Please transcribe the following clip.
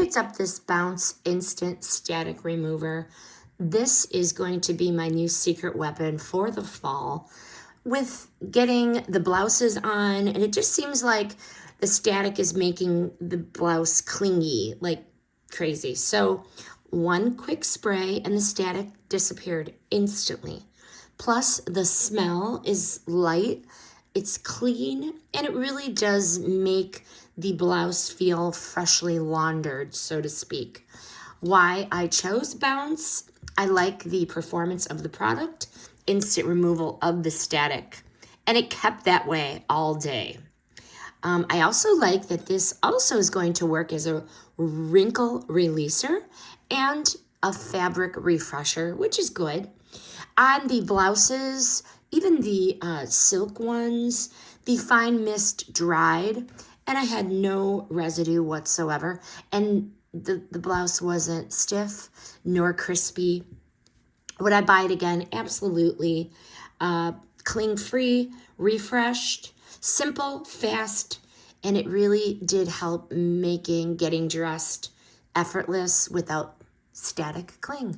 picked up this Bounce Instant Static Remover. This is going to be my new secret weapon for the fall with getting the blouses on, and it just seems like the static is making the blouse clingy like crazy. So one quick spray and the static disappeared instantly. Plus the smell is light, it's clean, and it really does make the blouse feel freshly laundered, so to speak. Why I chose Bounce: I like the performance of the product, instant removal of the static, and it kept that way all day. I also like that this also is going to work as a wrinkle releaser and a fabric refresher, which is good. On the blouses, even the silk ones, the fine mist dried, and I had no residue whatsoever. And the blouse wasn't stiff nor crispy. Would I buy it again? Absolutely. Cling-free, refreshed, simple, fast, and it really did help making getting dressed effortless without static cling.